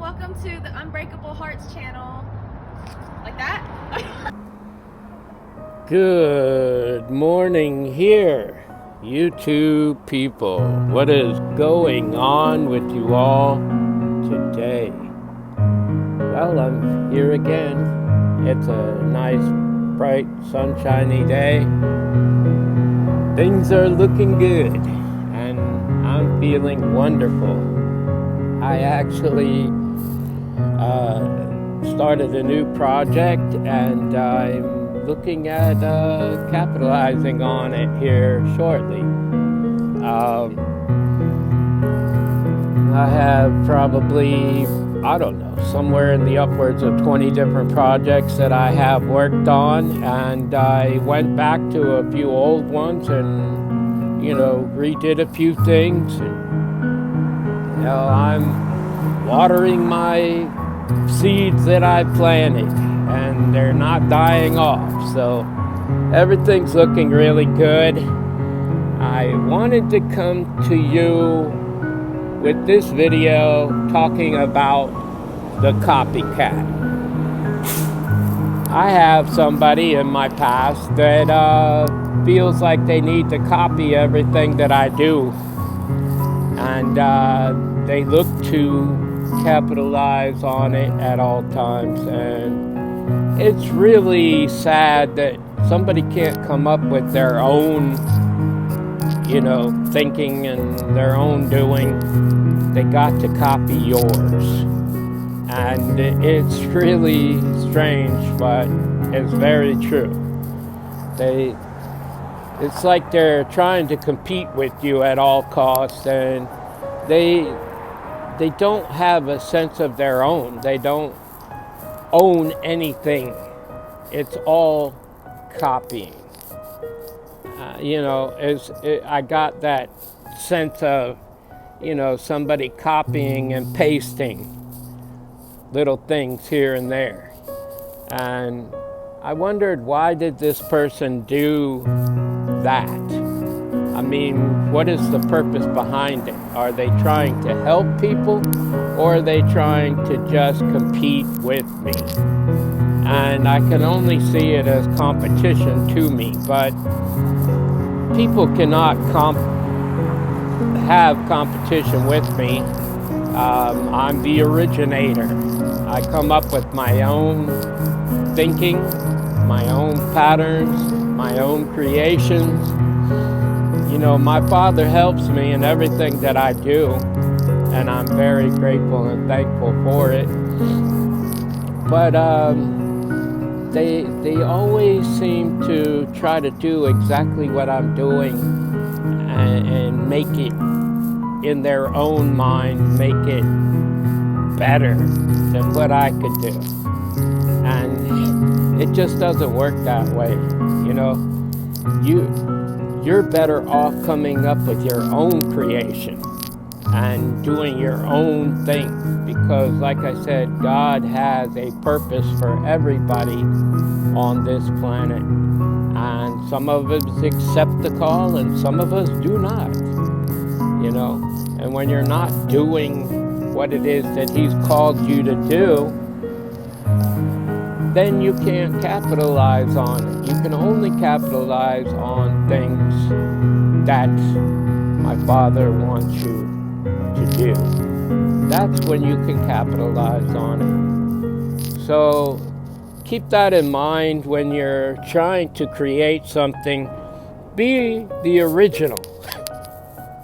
welcome to the Unbreakable Hearts channel. Like that? Good morning here, YouTube people. What is going on with you all today? Well, I'm here again. It's a nice, bright, sunshiny day. Things are looking good, and I'm feeling wonderful. I actually started a new project, and I'm looking at capitalizing on it here shortly. I have probably, I don't know, somewhere in the upwards of 20 different projects that I have worked on, and I went back to a few old ones and, redid a few things. And, I'm watering my seeds that I planted, and they're not dying off, so everything's looking really good. I wanted to come to you with this video talking about the copycat. I have somebody in my past that feels like they need to copy everything that I do, and they look to capitalize on it at all times, and it's really sad that somebody can't come up with their own thinking and their own doing. They got to copy yours, and it's really strange, but it's very true. It's like they're trying to compete with you at all costs, and they don't have a sense of their own. They don't own anything. It's all copying. I got that sense of, somebody copying and pasting little things here and there. And I wondered, why did this person do that? I mean, what is the purpose behind it? Are they trying to help people, or are they trying to just compete with me? And I can only see it as competition to me, but people cannot have competition with me. I'm the originator. I come up with my own thinking, my own patterns, my own creations. My father helps me in everything that I do, and I'm very grateful and thankful for it. But they always seem to try to do exactly what I'm doing, and make it in their own mind, make it better than what I could do. And it just doesn't work that way. You're better off coming up with your own creation and doing your own thing, because like I said, God has a purpose for everybody on this planet, and some of us accept the call and some of us do not. And when you're not doing what it is that He's called you to do, then you can't capitalize on it. You can only capitalize on things that my Father wants you to do. That's when you can capitalize on it. So keep that in mind when you're trying to create something. Be the original.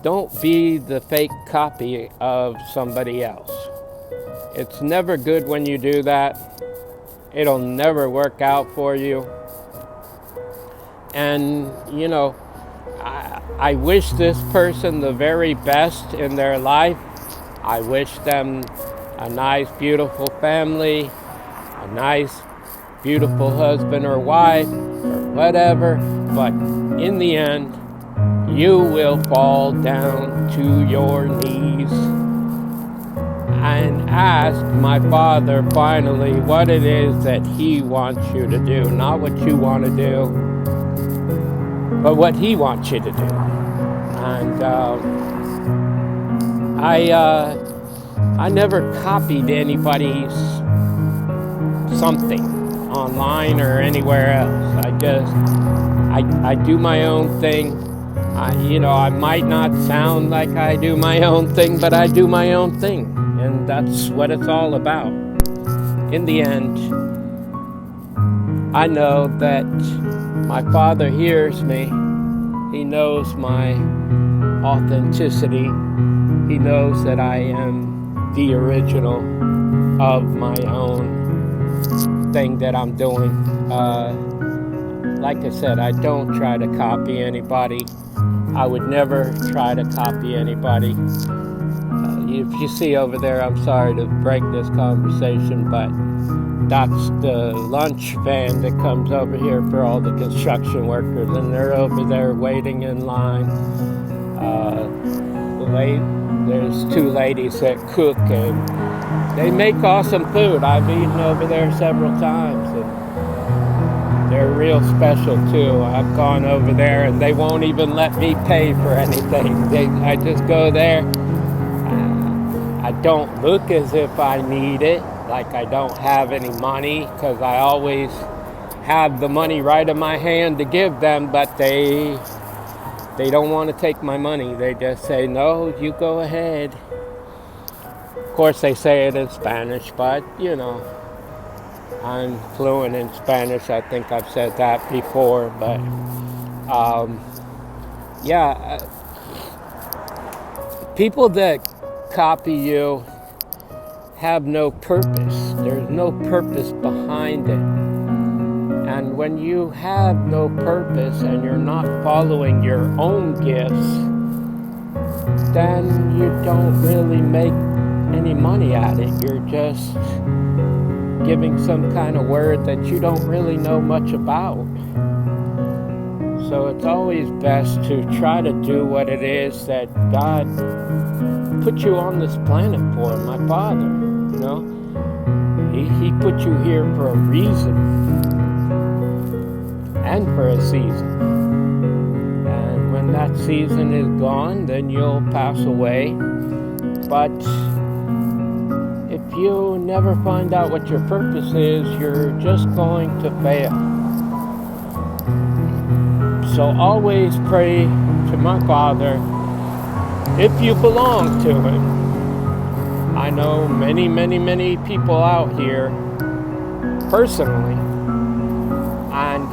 Don't be the fake copy of somebody else. It's never good when you do that. It'll never work out for you. And, I wish this person the very best in their life. I wish them a nice, beautiful family, a nice, beautiful husband or wife, or whatever. But in the end, you will fall down to your knees and ask my Father finally what it is that He wants you to do. Not what you want to do, but what He wants you to do. And I never copied anybody's something online or anywhere else. I do my own thing. I might not sound like I do my own thing, but I do my own thing. And that's what it's all about. In the end, I know that my Father hears me. He knows my authenticity. He knows that I am the original of my own thing that I'm doing. Like I said, I don't try to copy anybody. I would never try to copy anybody. If you see over there, I'm sorry to break this conversation, but that's the lunch van that comes over here for all the construction workers, and they're over there waiting in line. There's two ladies that cook, and they make awesome food. I've eaten over there several times, and they're real special too. I've gone over there, and they won't even let me pay for anything. I just go there. I don't look as if I need it, like I don't have any money, because I always have the money right in my hand to give them, but they don't want to take my money. They just say, no, you go ahead. Of course, they say it in Spanish, but, I'm fluent in Spanish. I think I've said that before, but, people that copy you have no purpose. There's no purpose behind it. And when you have no purpose and you're not following your own gifts, then you don't really make any money at it. You're just giving some kind of word that you don't really know much about. So it's always best to try to do what it is that God put you on this planet for, my Father. He put you here for a reason and for a season. And when that season is gone, then you'll pass away. But if you never find out what your purpose is, you're just going to fail. So always pray to my Father if you belong to Him. I know many, many, many people out here personally, and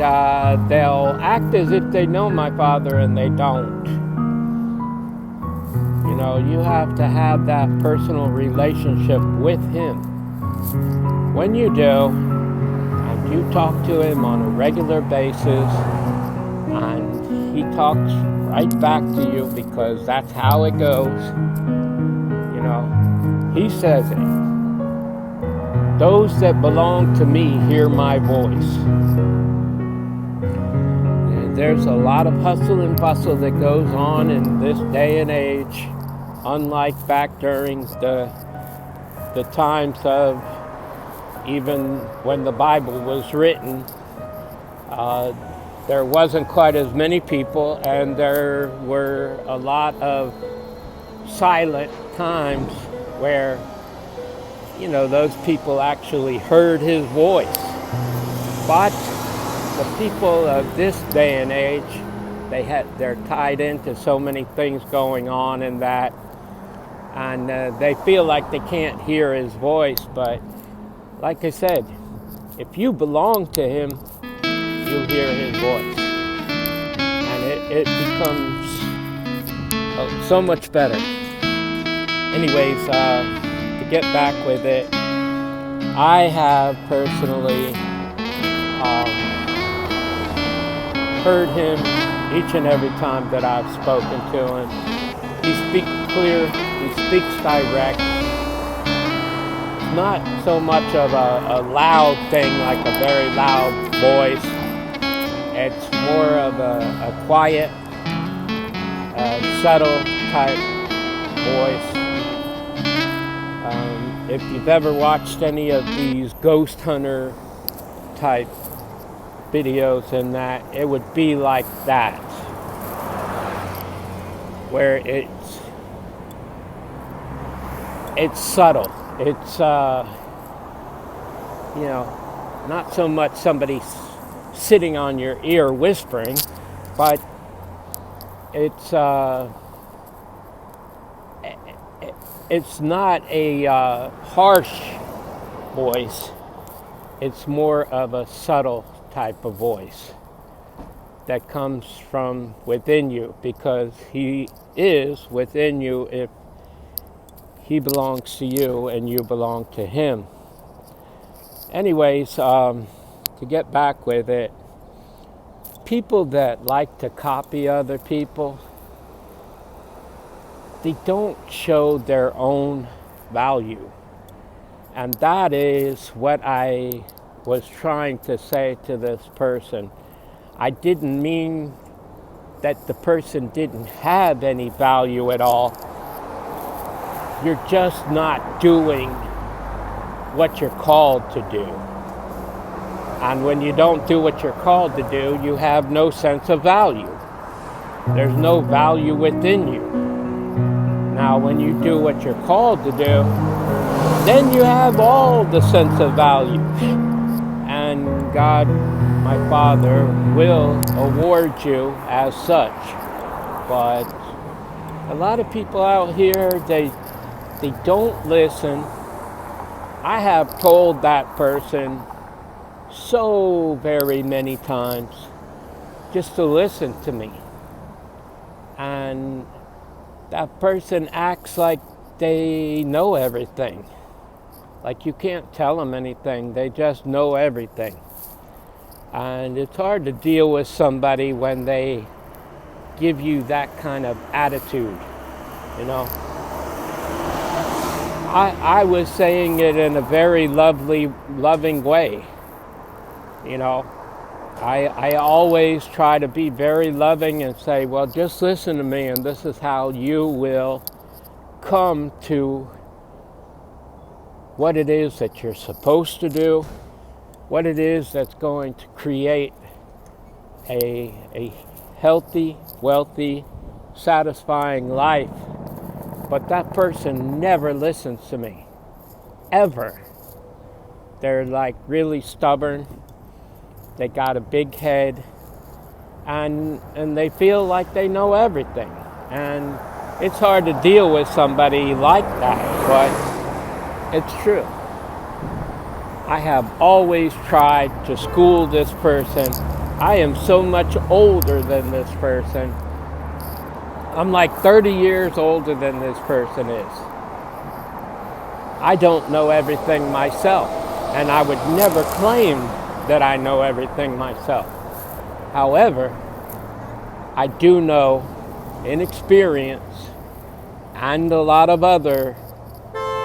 they'll act as if they know my Father and they don't. You have to have that personal relationship with Him. When you do, and you talk to Him on a regular basis, and He talks right back to you, because that's how it goes. He says it. Those that belong to me hear my voice. And there's a lot of hustle and bustle that goes on in this day and age, unlike back during the times of even when the Bible was written. There wasn't quite as many people, and there were a lot of silent times where, those people actually heard His voice. But the people of this day and age, they're tied into so many things going on in that, and they feel like they can't hear His voice. But like I said, if you belong to Him, you'll hear His voice, and it becomes so much better. Anyways, to get back with it, I have personally heard Him each and every time that I've spoken to Him. He speaks clear, He speaks direct. It's not so much of a loud thing, like a very loud voice. It's more of a quiet, subtle type voice. If you've ever watched any of these ghost hunter type videos and that, it would be like that, where it's subtle. It's, not so much somebody sitting on your ear whispering, but it's not a harsh voice. It's more of a subtle type of voice that comes from within you, because he is within you if he belongs to you and you belong to him. Anyways, to get back with it, people that like to copy other people, they don't show their own value. And that is what I was trying to say to this person. I didn't mean that the person didn't have any value at all. You're just not doing what you're called to do. And when you don't do what you're called to do, you have no sense of value. There's no value within you. Now, when you do what you're called to do, then you have all the sense of value. And God, my Father, will award you as such. But a lot of people out here, they don't listen. I have told that person so very many times just to listen to me. And that person acts like they know everything. Like you can't tell them anything. They just know everything. And it's hard to deal with somebody when they give you that kind of attitude, you know. I was saying it in a very loving way, you know. I always try to be very loving and say, well, just listen to me, and this is how you will come to what it is that you're supposed to do, what it is that's going to create a healthy, wealthy, satisfying life. But that person never listens to me, ever. They're like really stubborn. They got a big head, and they feel like they know everything. And it's hard to deal with somebody like that, but it's true. I have always tried to school this person. I am so much older than this person. I'm like 30 years older than this person is. I don't know everything myself, and I would never claim that I know everything myself. However, I do know in experience and a lot of other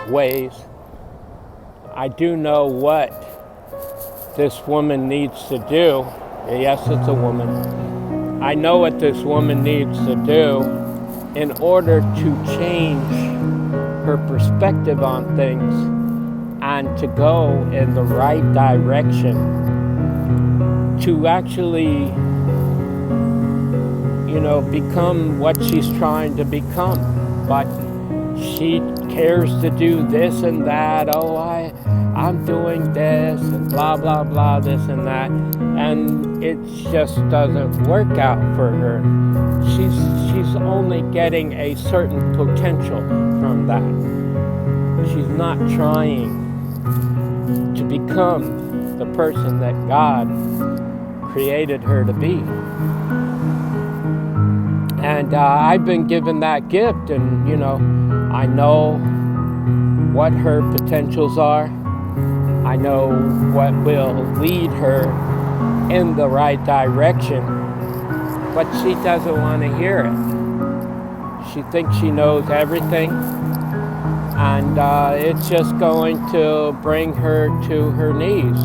ways, I do know what this woman needs to do. Yes, it's a woman. I know what this woman needs to do in order to change her perspective on things and to go in the right direction, to actually, become what she's trying to become. But she cares to do this and that. Oh, I'm doing this and blah, blah, blah, this and that. And it just doesn't work out for her. She's only getting a certain potential from that. She's not trying to become the person that God created her to be. And I've been given that gift, and I know what her potentials are. I know what will lead her in the right direction, but she doesn't want to hear it. She thinks she knows everything, and it's just going to bring her to her knees.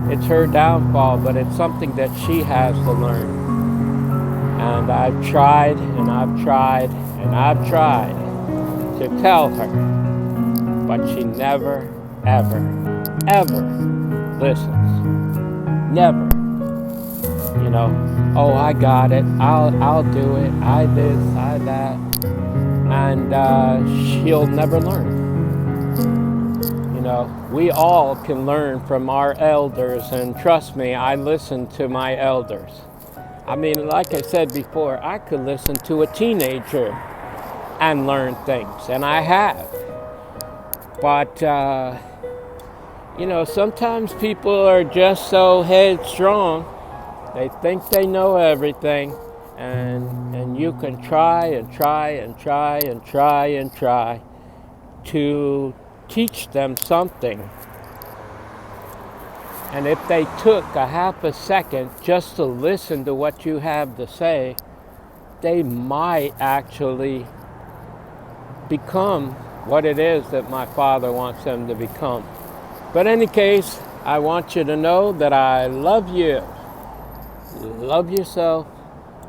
It's her downfall, but it's something that she has to learn. And I've tried, and I've tried, and I've tried to tell her, but she never, ever, ever listens. Never. Oh, I got it. I'll do it. I this, I that. And she'll never learn. we all can learn from our elders, and trust me, I listen to my elders. I mean, like I said before, I could listen to a teenager and learn things, and I have. But, sometimes people are just so headstrong. They think they know everything, and you can try and try and try and try and try to teach them something. And if they took a half a second just to listen to what you have to say, they might actually become what it is that my Father wants them to become. But in any case, I want you to know that I love you. Love yourself.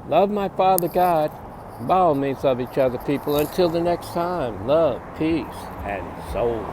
Love my Father God. By all means, love each other, people. Until the next time, love, peace, and soul.